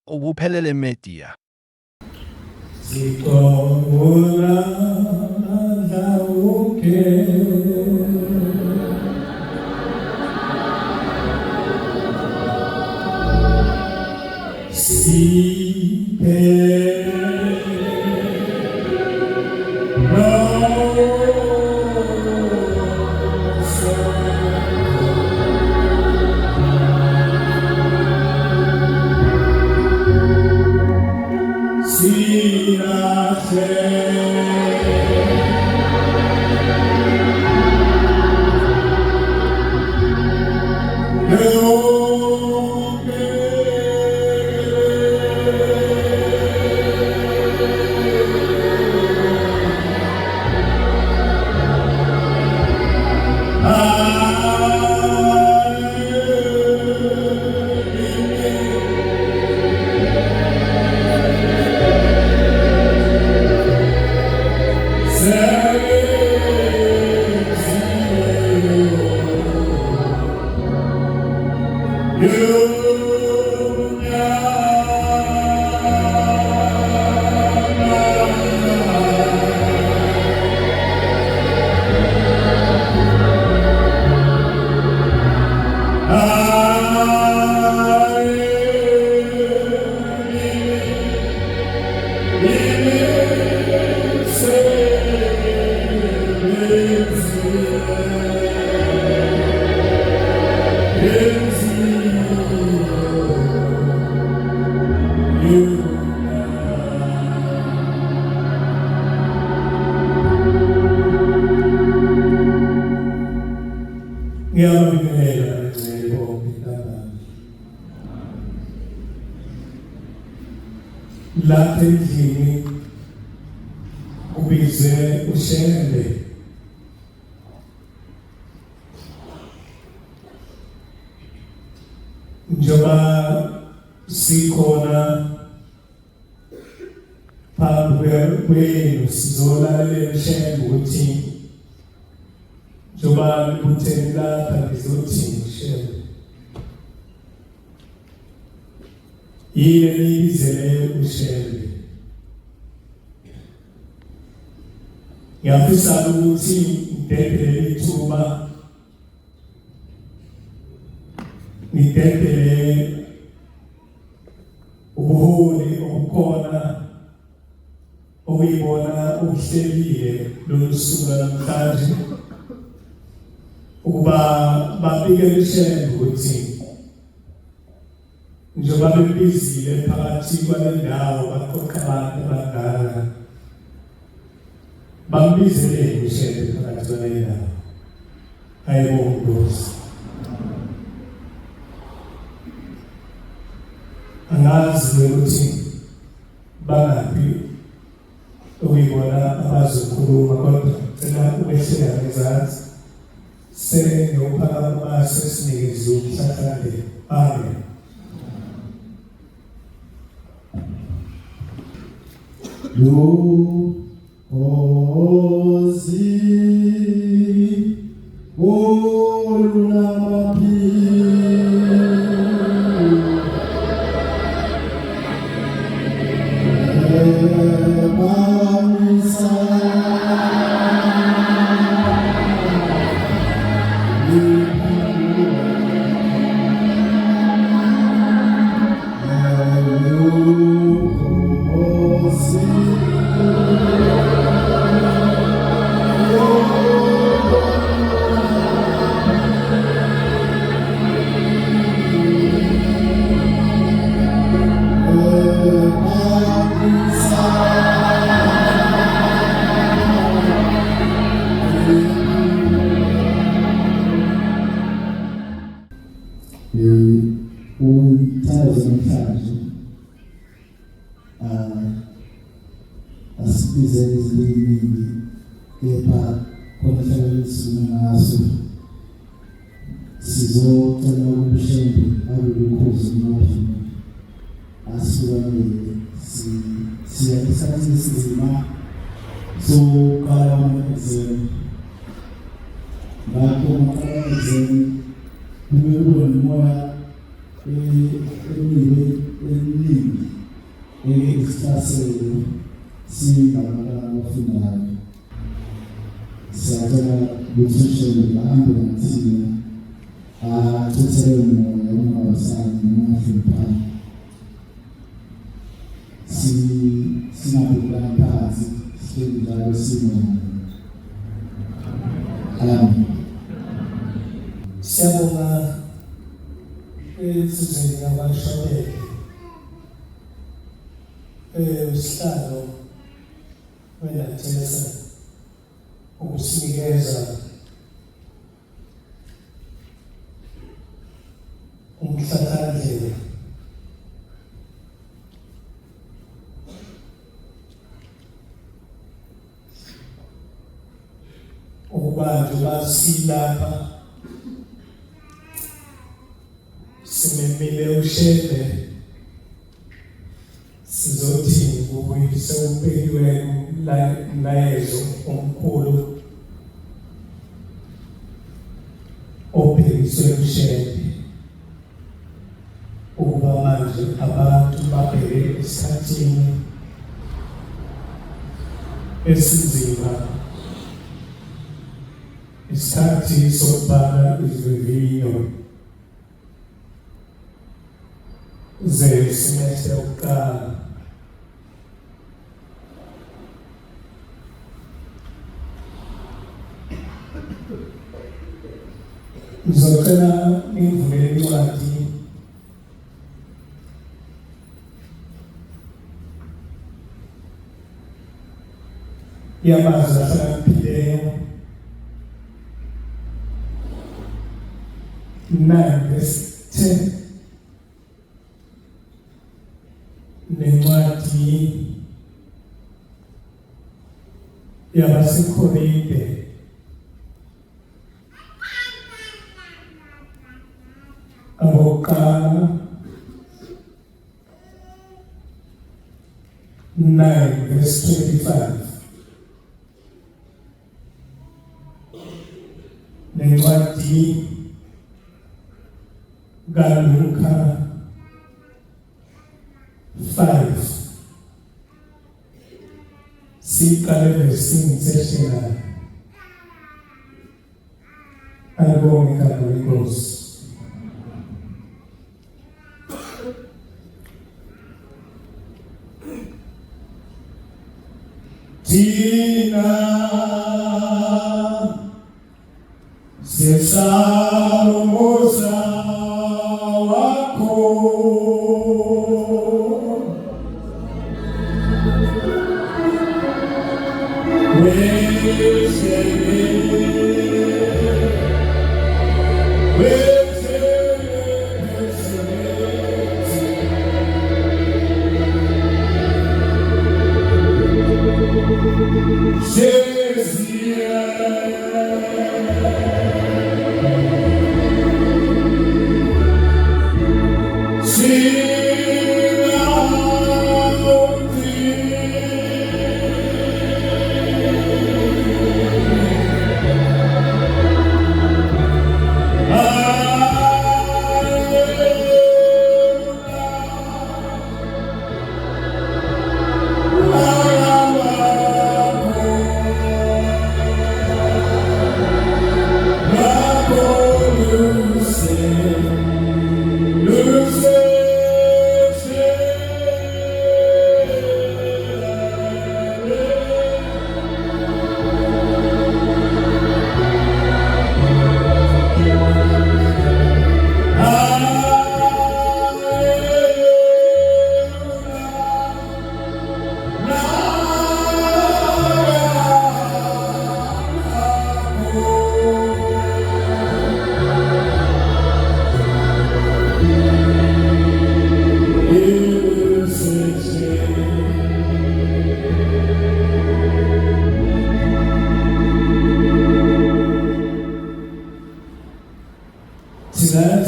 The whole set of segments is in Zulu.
ubuphelele media. Lapha endlini ubize ushele njengoba sikhona phambi kwenu sizolalela ushele ukuthi njengoba kutheni lapha ngizothi ushele yile ibizele ushele ngiyafisa ukuthi ngidedele ithuba ngidedele ubuholi obukhona okuyibona ubuhlelile lolu suku namhlanje ukuba babike ushele ukuthi njengoba bebizile phakathi kwale ndawo baqoqa abantu abadala bambizele ushele phakathi kwale ndawo ayibongozi angazi ukuthi bangaphi okuyibona abazokhuluma kodwa cela ubehlela ngezansi sengiyophakama sesinikeze umhlakahlo. Amen. eliningi esihlasele singabantu abafundayo. Siyacela ukuthi la-ambulansi athuthele umoya ungawasali noma ahluphayo. Singabukani phansi, sihleli njalo simoya. Amen. Siyabonga esizweni yabashayeli usihlalo weNathesa ukusinikeza umhlakandlela ukubantu basilapha simemile ushede sizothi ukuyise ubhekwe layezo omkhulu obhekiswe ushede ukuba manje abantu babheke esikhathini esinzima, isikhathi sokubhala izivivinyo zesimestre yokuqala. Ngizocela ngivule incwadi yamazwi ahlakaniphileyo 9:10 nencwadi yabaseKorinte abokuqala 9:25 nencwadi kaLuka 5 siqale verse session alibonge igama lenkosi. Tina sesalomosa wako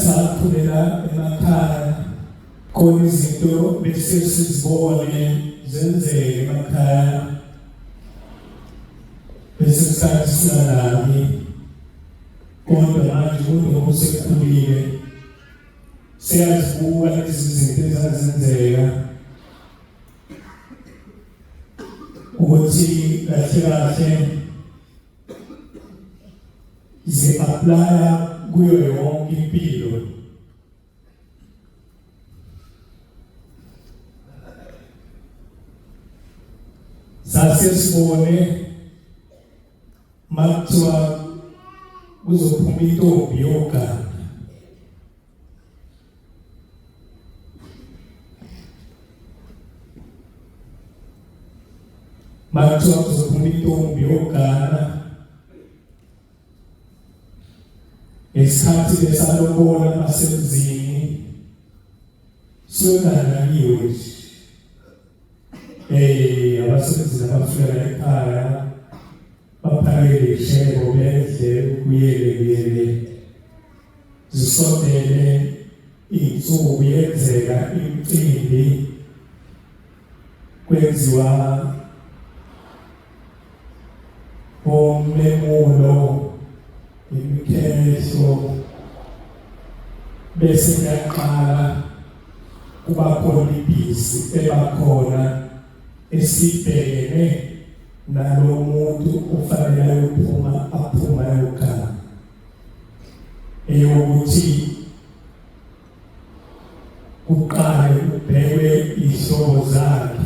sakhulela emakhaya khona izinto bese sizibone zenzeke emakhaya bese isikhathi singalambi kodwa manje umuntu osekhulile siyazibuka lezi zinto ezazenzeka ukuthi kahle zi-aplya kuyo yonke impilo. Sasesibone makuthiwa kuzophuma intombi yogana. Makuthiwa kuzophuma intombi yogana. Isikhathi lesalobola basemzini siyonananiwe abasebenzi abafika ekhaya baphakele ishebo bedle kuyele zisondele insuku yenzeka imicimbi kwenziwa omemulo imikheso bese kuyaqala kuba khona ibisi ebakhona esibhekene nalo muntu ofanele aphuma ekhaya eyokuthi kuqale kubhekwe izihlobo zakhe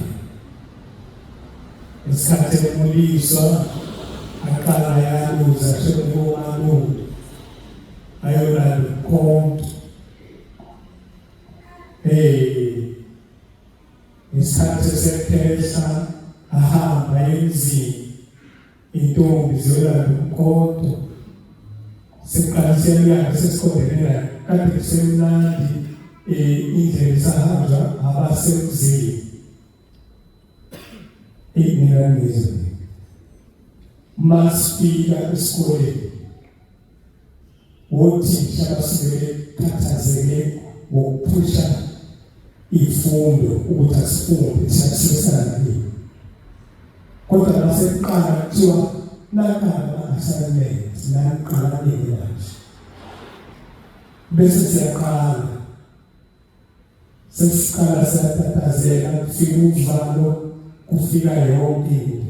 isikhathi emuliswa aqala yaluza sekumalume ayolanda ukhonto isikhathi sephesha ahamba emzini intombi ziyolanda ukhonto seqalisela sesikhondelela kade kusemnandi indlela isahanjwa abasemzini ininanizo masifika esikoleni wothisha basuke khathazeke ngokuphusha ifundo ukuthi asifunde siyasesana kodwa nasekuqala kuthiwa nakaba assignment naqala nje bese siyaqala sesiqala siyatatazela kufika uvalo kufika yonke into.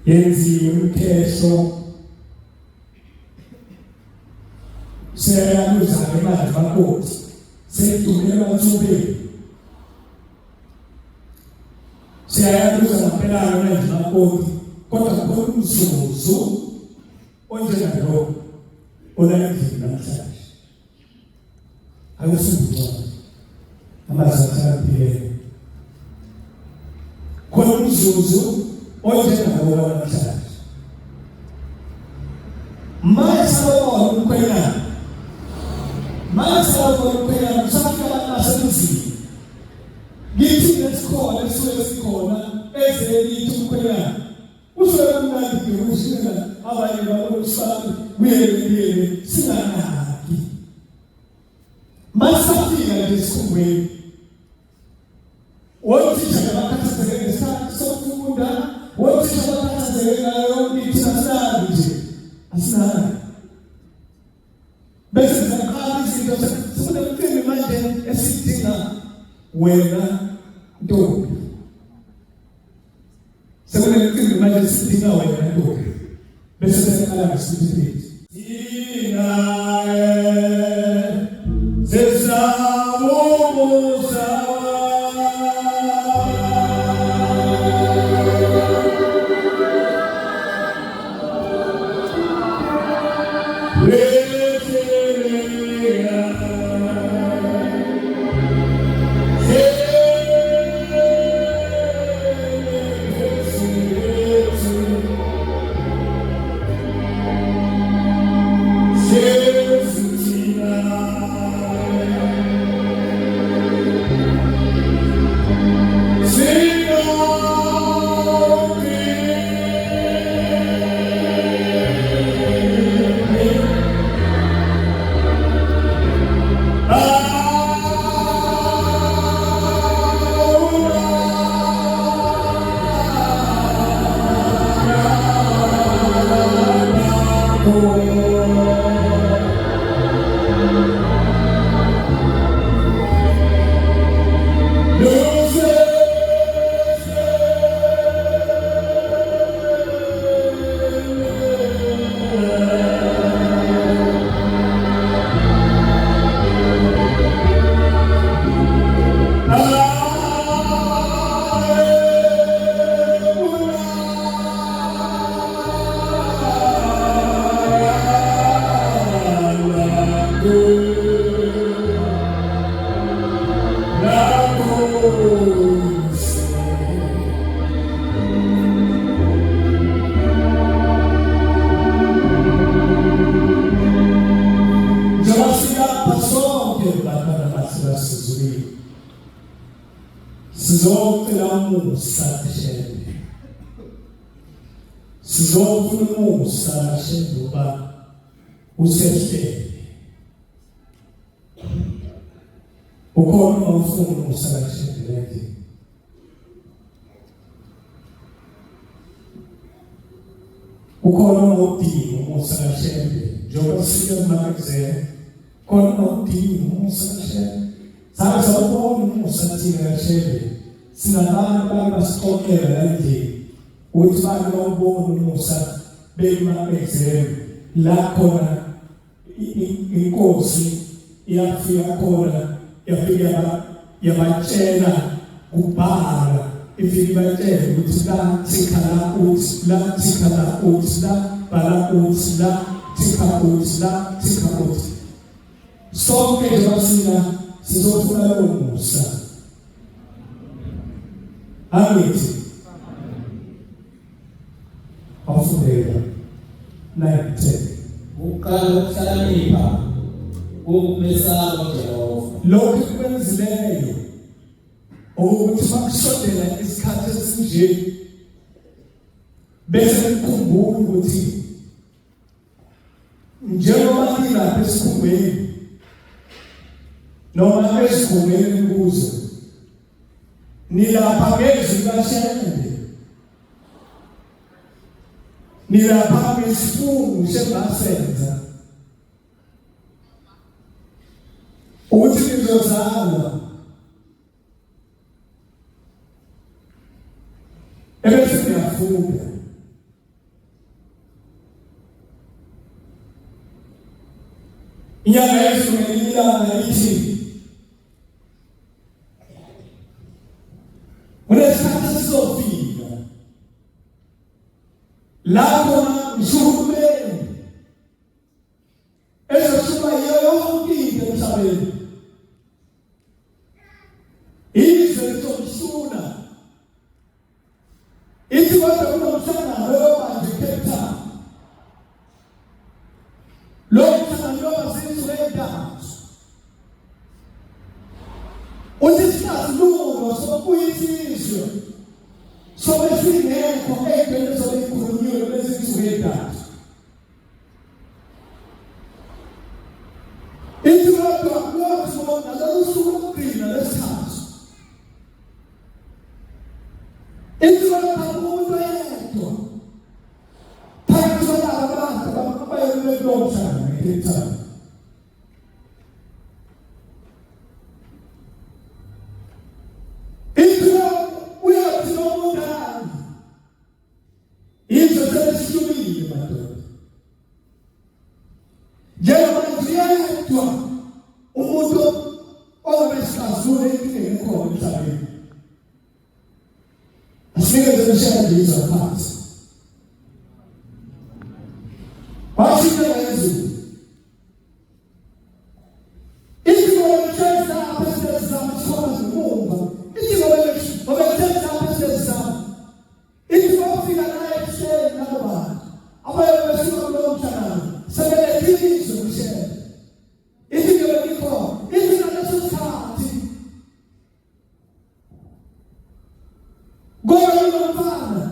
Yenziwe umkheso seyaluza imali bakoti seyidumela bathubeni seyaluza ngempelano manje bakoti kodwa khona umzuzu onjengalo olayendini namhlanje akusubuza amazathaphile khona umzuzu onjengalo namhlanje masawona umkhwenyana safika nasemzini ngithi lesikhona esuke sikhona ezelithi umkhwenyana usuke kumnandi ngiyoshila abanye balosana kuyele singanaki masafika lesikhumweni wothisha abakhathazeke ngesikhathi sokufunda wothisha abakhathazeke ngayo nithi asinandi nje asinandi bese saqala izinto sifuna ukuthini manje esidinga wena ntombi sifuna ukuthini manje esidinga wena ntombi bese saqala ngesiphithi njengoba silapha sonke bantwana basizulile sizocela umusa kushende sizofuna umusa kushende uba usehlele ukhona ufuna umusa kushende lethi ukhona udinga umusa kushende njengoba siyamakuzela khona udinga umusa kushende sabe ubona umusa thina kushende sinabantu abasixoxela endlini uthi bantu bawubona umusa beyimakuzela la khona inkosi iyafika khona yafika yabatshela kubhala ifike batshela ukuthi la thikhala uthi la thikhala uthi la bhala uthi la thikhala uthi la thikhala uthi sonke njengoba sizofuna lo musa amithi awufundela 9:10 uqala ukuhlakanipha ukumesaba uJehova lokhu kwenzileyo ukuthi makusondela isikhathi esinje bese ukukhumbula ukuthi njengoba nilapha esikhungweni noma esikhungweni kuzo nilapha ngezwi kaShembe nilapha ngesifungo sebasenza ukuthi nizozalwa ebese niyafunda inyanga yesibuyilanga ithi unesikhathi sizofika lapho mshumeni ezoshuba yonke into emhlabeni izwe lizokusula ithi kodwa kunomhlangano womanje Cape Town lo mhlangano wabasizweka uthi sinalulo sokuyisizwe sobesingekho ey'ntweni zobekhulunyiwe bezizweka ithi kodwa lokho nalosuku lokugcina lesikhathi ithi kodwa umuntu yedwa phakathi kwabantu abayelomhlangano ngeCape Town umuntu owesazule engekho emhlabeni asikeze umshayeliza phansi wasike wezulu iziko lokuthenga aphezulu zamthoma zibumba iziko lokuthenga aphezulu zam iziko ofika naye ekuseni nabani abaye besuka kulo mhlangano sebelethizwe umshayeli iziko lokikho iziko lesikhathi ngoba umfana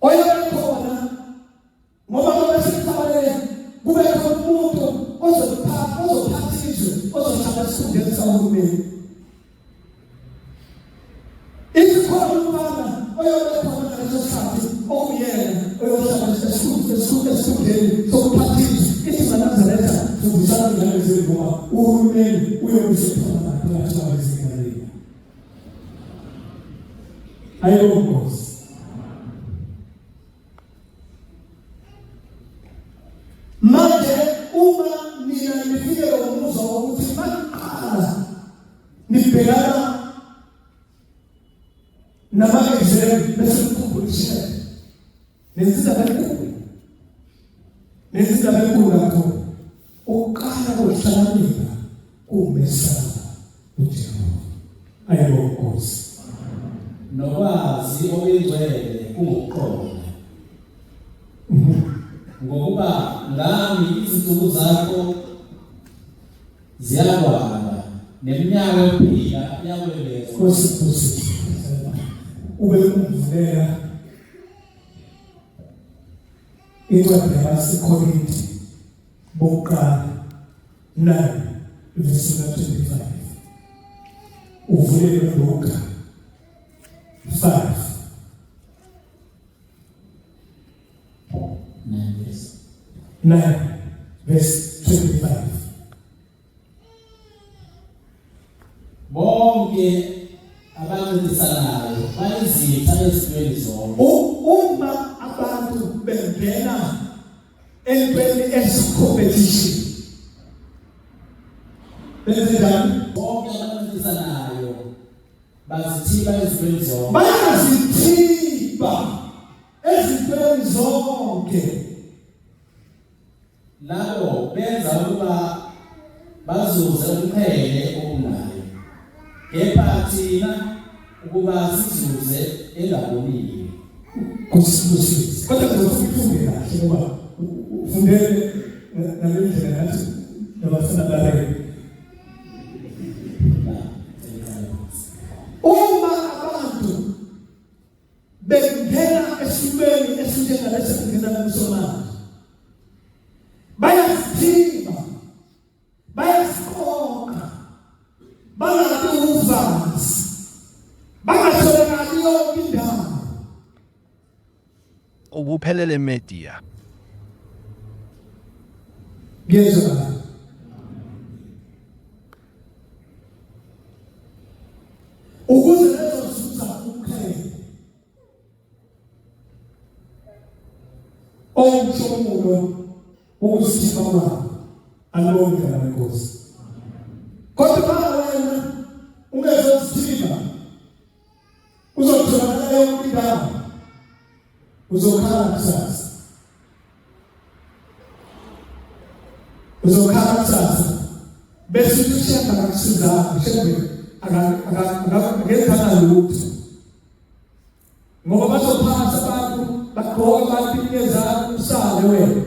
oyakhona ngoba besikhabalele kube khona umuntu ozophathizwe ozohlala esifundeni sahulumeni izikhona umfana oyakhona leso sikhathi okuyena oyohlala esifundeni sokuphathizwa izinanazaretha zokuzala ingane ngoba uhulumeni uyokusephana phakathi kwabezingane ayobongozi manje uma mina nifike umuzwa wokuthi maqala nibhekana namagezelo bese ukukhumbulishela nezindaba enkulu kakhulu uqala ukuhlakanipha kumesaba uJehova ayobongozi nokwazi okuyingcwele kunguqobo ngokuba ngami nami izinsuku zakho ziyalwana neminyaka yokuphila iyakweleza. Nkosi ube umvulela incwadi yabaseKorinti bokuqala 9:25 uvulele Luka 9:25. Bonke abancedisanayo bayizitha ezintweni zonke. Uma abantu bengena entweni ezi-competition benzenjani? Bonke abancedisanayo bazithiba ezintweni zonke. Bayazithiba ezintweni zonke. Labo benza ukuba bazuze umqhele omnayo, kepha thina ukuba sizuze engaboniwe. Kusibusiso kodwa ngizofunda kahle ngoba ufundele ngalendlela ngathi nabafana baleke. Uma abantu bengena esimweni esinjengalesi kungena kumsomali, bayazithiba, bayazikoka, bangabi uvanzi, bangatholakali yonke indawo. Ubuphelele media. Ngiyezwa ukuze lezozuza umqhele omshomulo ukuzithiba kwabo alonke amankosi. Kodwa wena ungezozithiba uzotholakala yonke indawo, uzokhala kusasa, bese ushaka ngakusiza shembe akangezana lutho ngoba bazophasa abantu bagqoka amapinkezana usale wena,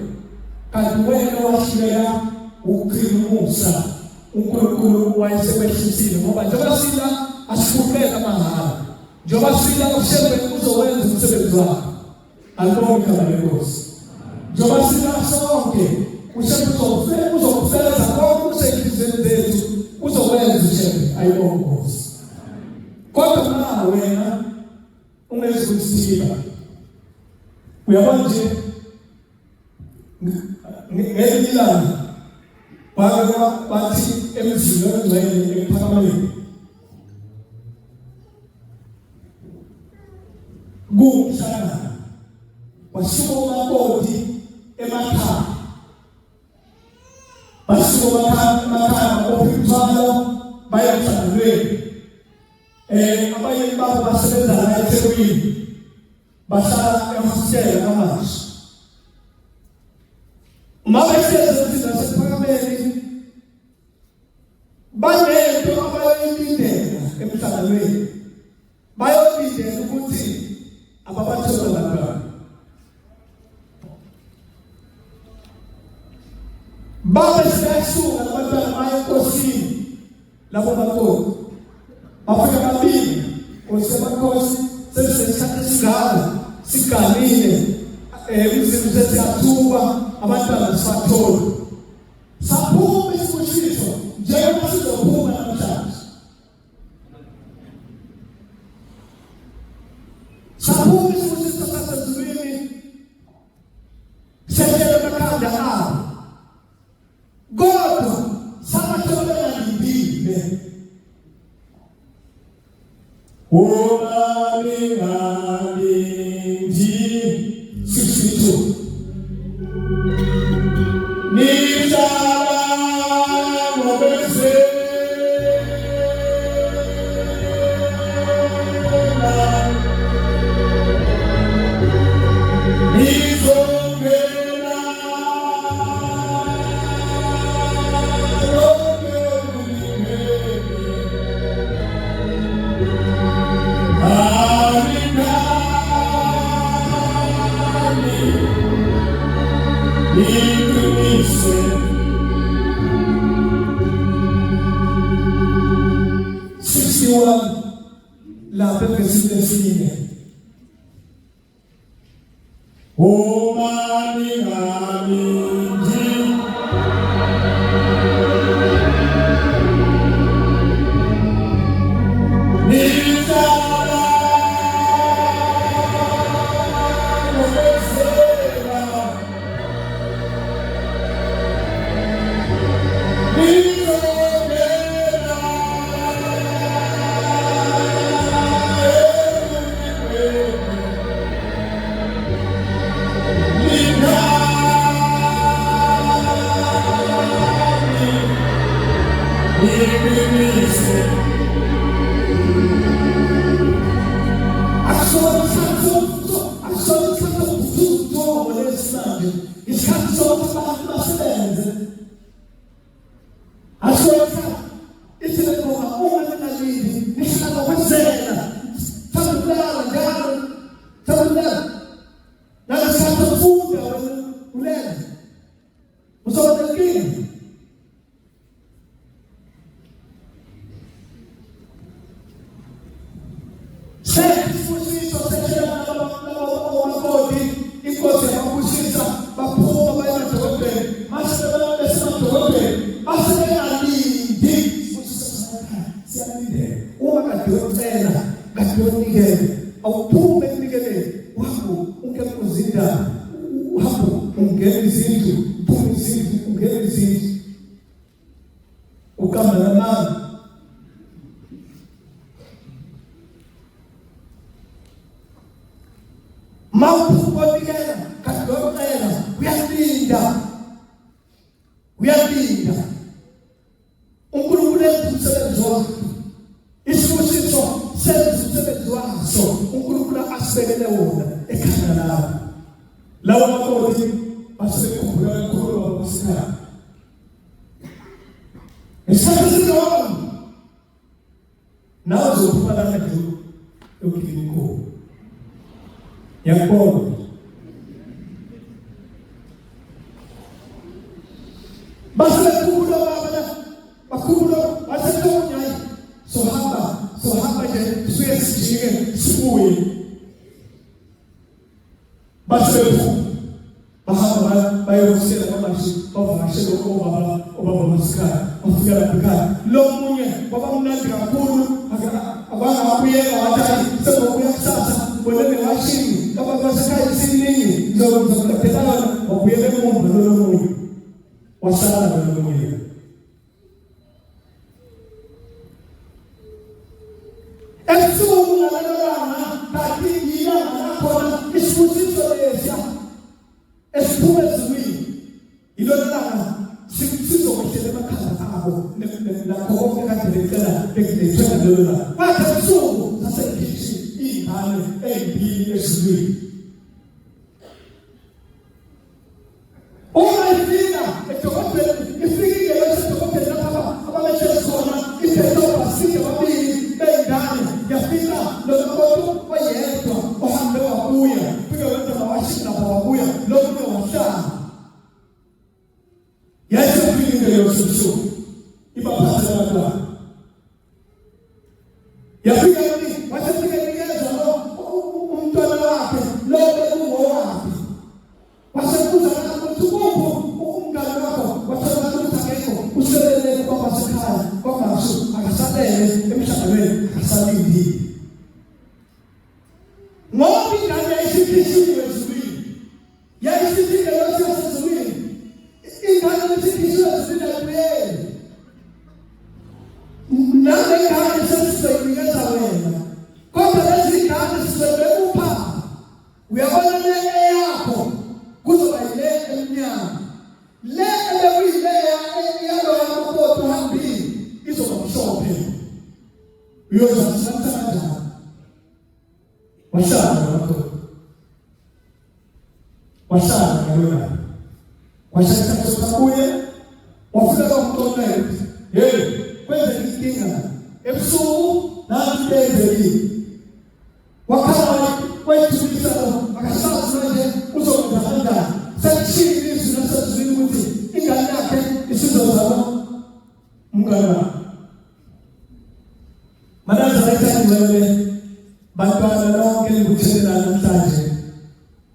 kanti wena washiyela uqinimusa uNkulunkulu wayesebehlisile ngoba njengoba sila asifukela mahala, njengoba sila ushembe uzowenza umsebenzi wakhe. Alonke amankosi njengoba sila sonke ushembe uzokufeza konke usekhizeni zethu uzokwenza ushembe ayibonkosi. Kodwa na wena ungezikuthiba uyabona nje ngelilanga bathi emzini wengcwele ePhakameni kumhlangano wasuka umakoti emakhaya, basuka emakhaya ophithwalo bayemhlanganweni. Abanye babo basebenza la eThekwini, bahlala ehostela kaMashi. Uma behlezi nasePhakameni banento abayilindela emhlanganweni, bayolindela ukuthi ababathola lapha. Babe siyasuka nabantwana baye enkosini labo makoti bafika babili osemakhosi sesisesikhathi esigala sigalile umzimba sesiyathuka abantwana sibathola saphuma isibushiso njengoba sizophuma namhlanje. Saphuma isibushiso sasezulwini sehlela emakhanda abo, kodwa sabatholela ngibile umalingalindi 62 nizala ngobese nizongena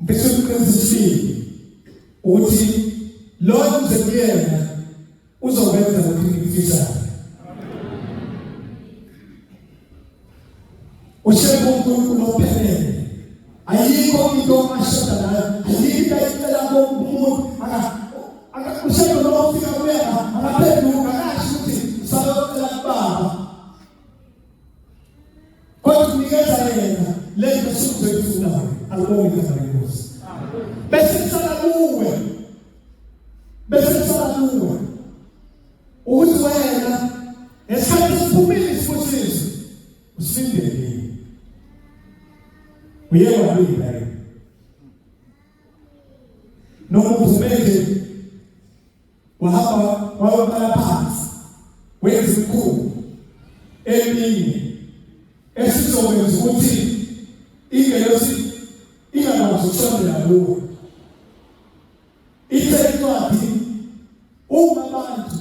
bese uqinisile ukuthi lo mzekuyena uzokwenza ukuthi ngifisa ushebo uNkulunkulu ophelele ayikho into ashoda nayo ayikho icela ngomuntu ushebo lo ufika kuya akaphenduka kasho ukuthi salokela kubaba kodwa unikeza yena lento sokuzoyifunayo alibonge kaNkosi bese sala kuwe ukuthi wena esikhathi siphumile isibusiso usindele uyeba lula noma uphumele wahamba wayobala phansi wenza ikhulu eminye esizokwenza ukuthi ingelosi ingakwazi ukusondela kuwe ithekwathi uma abantu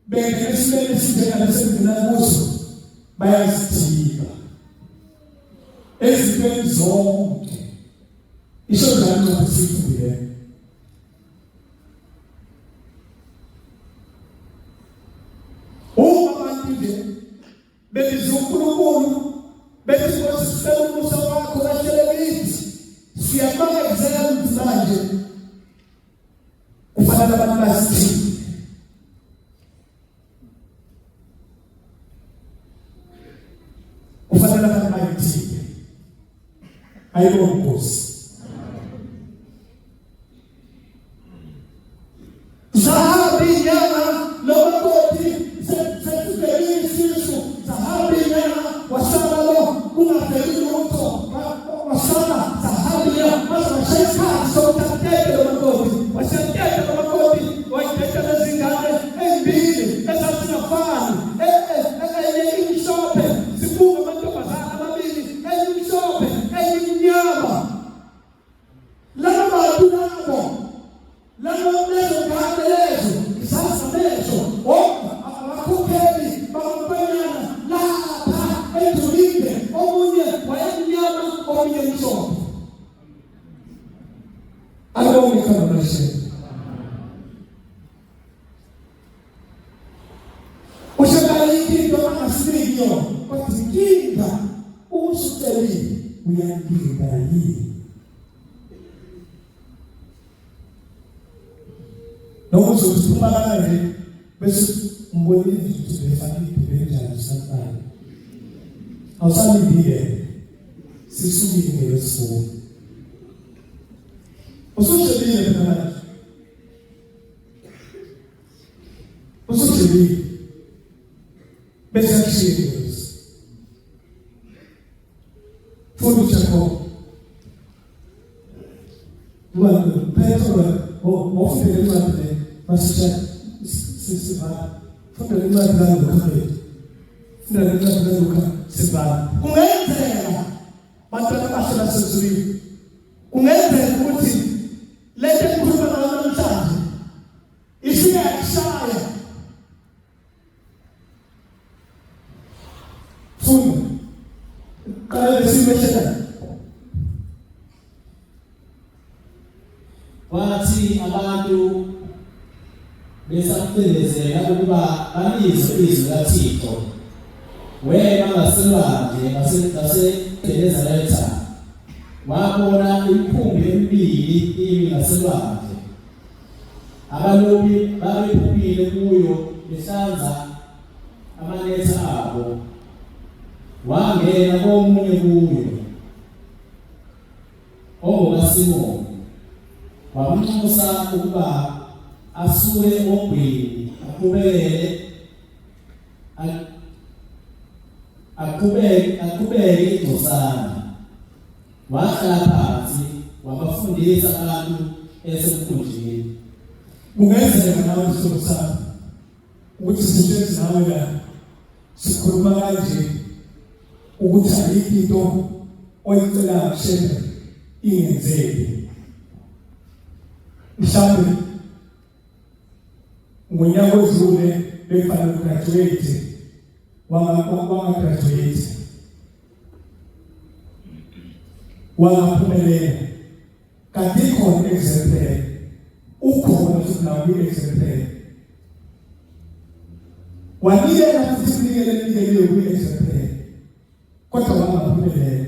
bengenesimele sinjengalesendlula kuso bayazidika ezintweni zonke isho njalo ngasifundile uma abantu nje belizwa uNkulunkulu bethi ngosicela umusa wakho lahlele kithi siyabangezela manje kufanele abantu basithi kufanele abantu bayithi ayibonge Nkosi zahabi yana lomakoti sesibeli isisu zahabi yana wasala lo kungapheli lutho wasala zahabi yana masasheka sotatete lomakoti washatete lomakoti wayitete lezingane embili ezazinafani imshope sibuka amantombazana amabili imshope emnyama laba bantu labo lezo ngane lezo isasa lezo abakhokheli bamabanyana lapha edulile omunye wayemnyama omunye mshope alibonge kaNkosi ushabaliki angasiliyo kwathi kinga usuteli uyanginga yini noma uzokuthuma kanje bese umbonile ukuthi befanele benjani santayo awusalibile sisukile ngesifo usushelile manje usushelile bese akishilo futhi chako wanda phezulu ofike imali basicha sisiba futhi imali ngakho funda imali ngakho siba kungenzeka bantwana bahlala sezwini kungenzeka ukuthi lento ekhuluma namhlanje ifika ishaya funda kale simeshela wathi abantu besaphezela ukuba banizwe izwi laThixo wena ngaselwandle ngaseGenezaretha wabona imikhumbi emibili imi ngaselwandle abalobi babephumile kuyo behlanza amanetha abo wangena komunye kuyo ongokaSimoni wamnxusa ukuba asuke ogwini aqhubeke igcosana wahlala phansi wabafundisa abantu esemkhunjini kungenzeka nawe sisosana ukuthi sihlezi nawe la sikhuluma kanje ukuthi ayikho into oyicela kushena ingenzeki mhlawumbe ngonyaka odlule befanele graduate graduate wangaphumelela kanti khona exemplar ukhona futhi exemplar wanikela futhi unikele ku-exemplar kodwa wangaphumelela.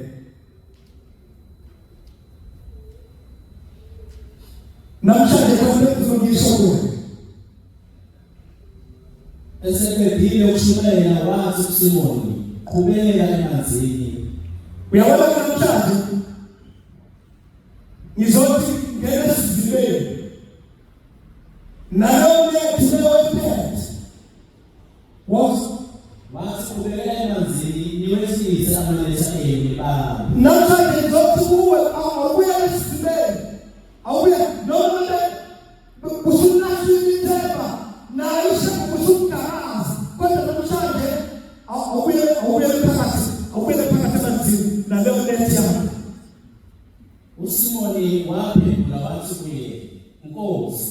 Namhlanje konke kuzongisho kuwe eseqedile ukushumayela wathi uSimoni qhubeka emanzini. uyabona namhlanje ngizothi ngeke sizibele nalo lethu lewephethe wathi qhubeka emanzini niwehlise amanetha enu baba. namhlanje ngizothi kuwe awubuye sizibele awubuye noma usunashini ithemba nayo usukugaraza kodwa namhlanje awubuye phakathi emanzini naleyo lethu yakho. uSimoni waphendula wathi kuye, Nkosi,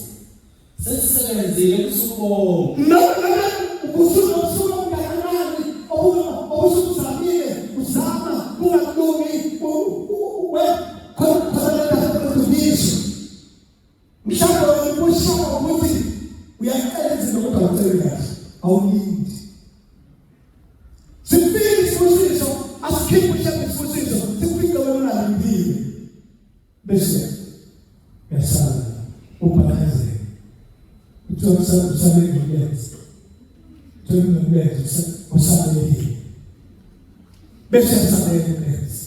sesisebenzile ubusuku bonke. Ubusuku ungakanani obusukuzamile uzama kungalungi mhlawumbe ubushaka ukuthi uyayenza lokho awutheli kahle awulindi. Sifike isibusiso asikhiphe isibusiso sifike wena lindile bese yasala ubhalaze uthola usale ngiyenza tolungulenza usale bese yasala ngiyenza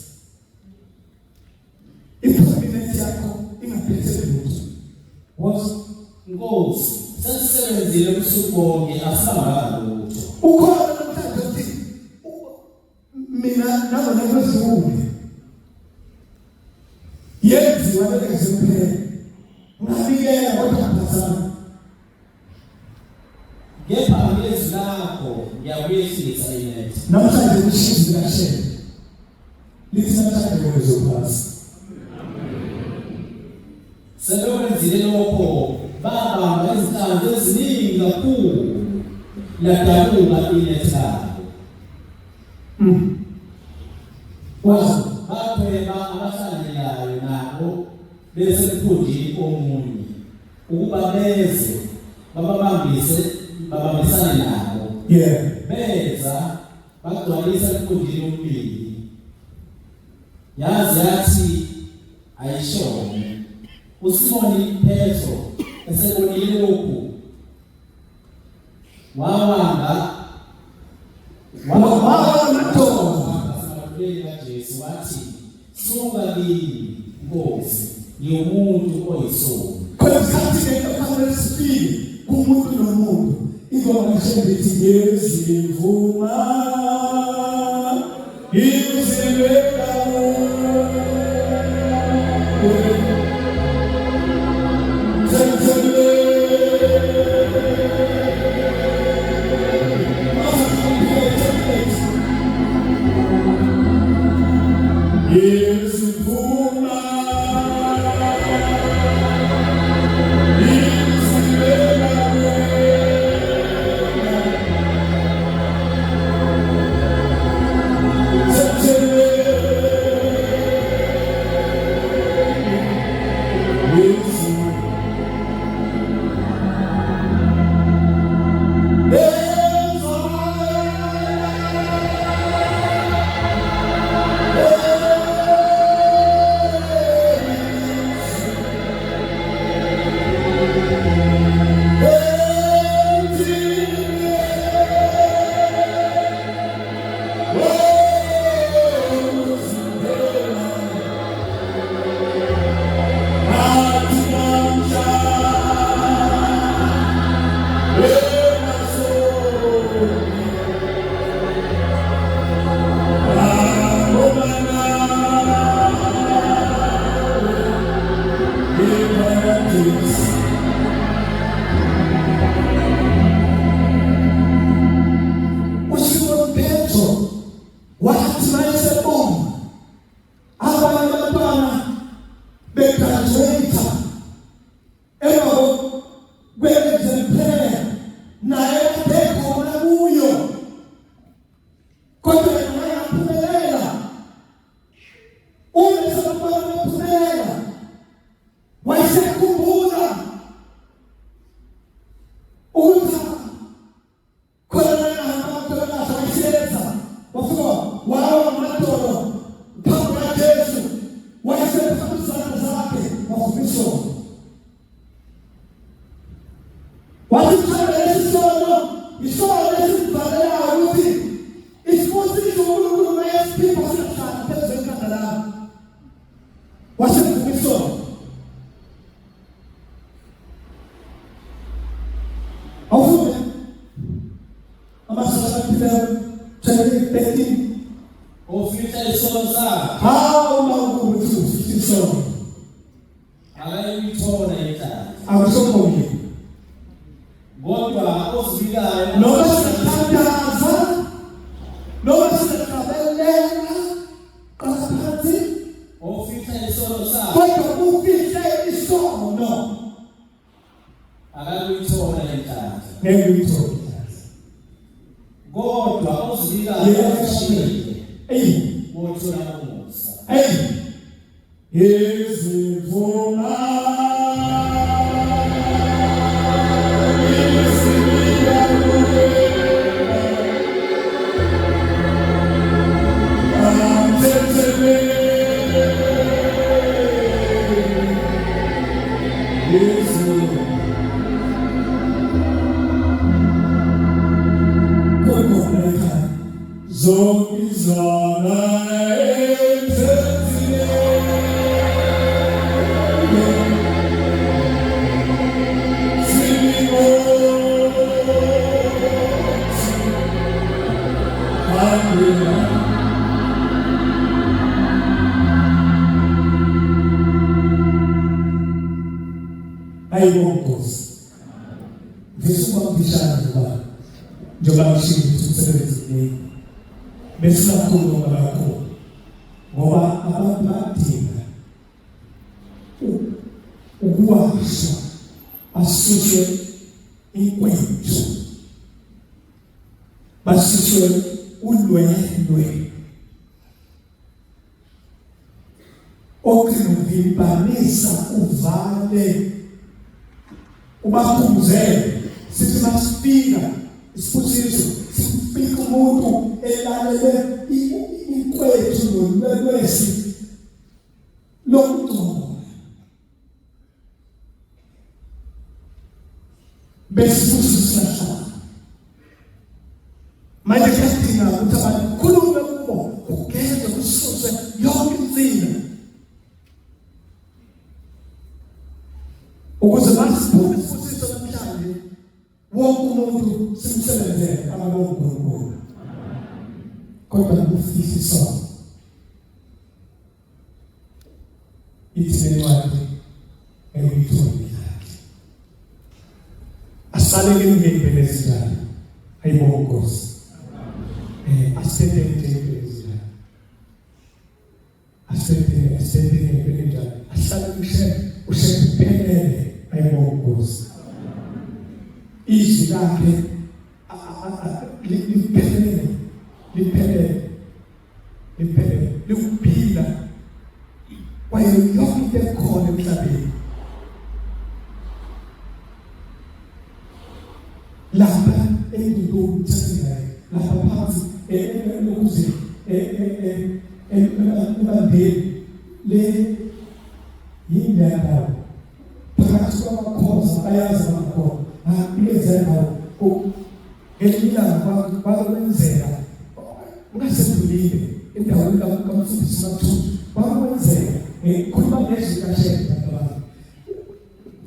iphosilithi yakho ingaphethele lutho. Nkosi, sesisebenzile ubusuku bonke asihambanga lutho. Ukhona namhlanje uthi mina nangona kweziwule yenziwa lekezempilele ngabikela kodwa ngazama kepha ngezwi lakho ngiyakuyehlisa inethi. namhlanje ushizi lashela lithi namhlanje kwezophasi sebekwenzile lokho babamba izinhlanzi eziningi kakhulu ladabuka inethi labo. Bakhweba abahlanganyelayo nabo bese emkhunjini omunye ukuba beze babambisane nabo. Beza bagcwalisa emkhunjini omibili. Yathi ayishone. uSimoni Petro esebonile lokhu wawanga Jesu wathi, suka kimi Nkosi, ngiwumuntu oyisoni. kumuntu nomuntu ingoma ngisebenzi ngezivuma izibeka Isola lesibhalela ukuthi isibusiso uNkulunkulu mayesiphiwa sihlala phezulu ekhanda lami. Wasevukiso. Awufunde amasola kaPeter chapter 13. Ofisa isono sakhe. Hawu mawukuthi ufisa isono. Akayithola inhlanhla. Awushomoye. Kodwa osifikayo Noma sikhathaza, noma sikhabelela, qaphathi, ofisa isono sakhe. kodwa ufise isono. Akayithola inhlanhla. Ngeke uyithole. Kodwa osifikayo wothola umusa. Yezivuma njoba ishinto umsebenzi bese nakhulu ngakho ngoba abantu badinga ukuwasha asuswe inkwethu basiswe ulwelwe okuvimbanisa uvale ubakhuzele sithi masifika isibusiso sifika umuntu elalele inkwethu nolwelwesi lokuqoqa besibusiso sahlala manje kasidinga ukuthi abantu khulume kubo ugeze kususwe yonke insina ukuze masiphume isibusiso namhlanje wonke umuntu simsebenzele abalonkulunkulu kodwa kufisa isono ithi lencwadi engiyitholi asale ngembelezi njalo ayibonga Nkosi asebenzele njalo asebenzele njalo asale ushephelele ayibonga Nkosi izwi lakhe liphelele likuphila kwaye yonke into ekhona emhlabeni lapha endulweni thasinayo lapha phansi ukuze ebandeni le yindawo phakathi kwamakhosi ayazi amakhosi kulezela ngelilanga bakwenzeka ungasedulile endaweni kaMfundisi Mathunzi bakwenzeka khuluma ngezwi kaShembe abantu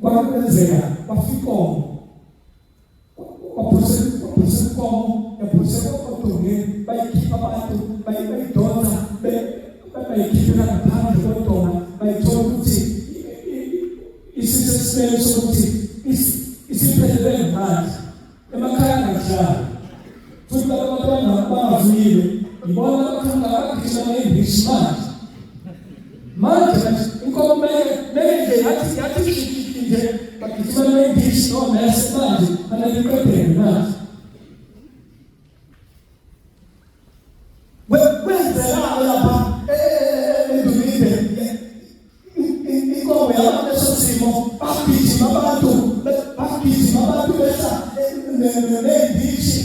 bakwenzeka bafika baphose komo yaphose kodongeni bayikhipha abantu bayidonsa bayikhipha ngaphandle kodwa bayithola ukuthi isisesibelo sokuthi isiphelele manje emakhaya ngahlala futhi abantwana bavuyile ibona abakhanga abagijima ngeNdishi manje inkomo mele yathi nje bagijima ngeNdishi noma yasemanje analikwephele manje wenzela lapha endulile inkomo yabasosimo bagijima abantu besa neNdishi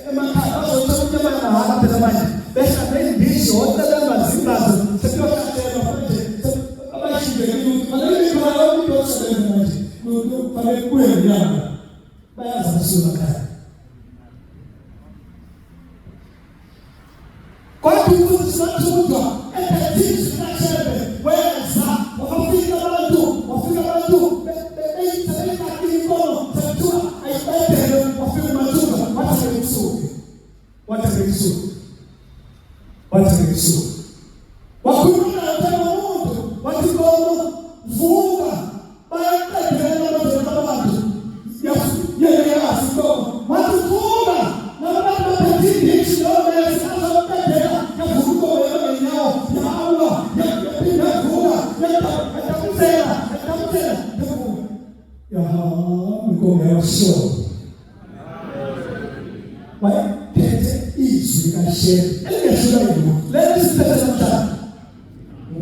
emakhaya bazothola imali phela manje besa neNdishi wonke lamazimbazo sekuyothathela manje abashibekile fanele khona umuntu osebenza manje fanele kuyenyanga bayazi abasuka khaya mathudwa ephethisi kaShebe weza wafika abantu beyithatha inkomo sekuthiwa ayibhedele wafika mathudwa wathi ngisuke wakhuluma nomuntu wathi ngoba vuka bayaqedela abantu yasinto wathi vuka nabantu baphethe noma esikhathokudela yavuka ngenyawo yawa yaphinda vuka yatamthela inkomo yasho wayephethe izwi kaShebe elingehluka yilo leli siphethe namhlanje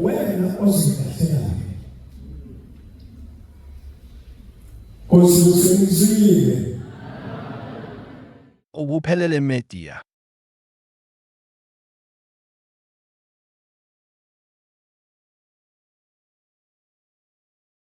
wena ozikhathelayo Kosi usemzwile Ubuphelele Media.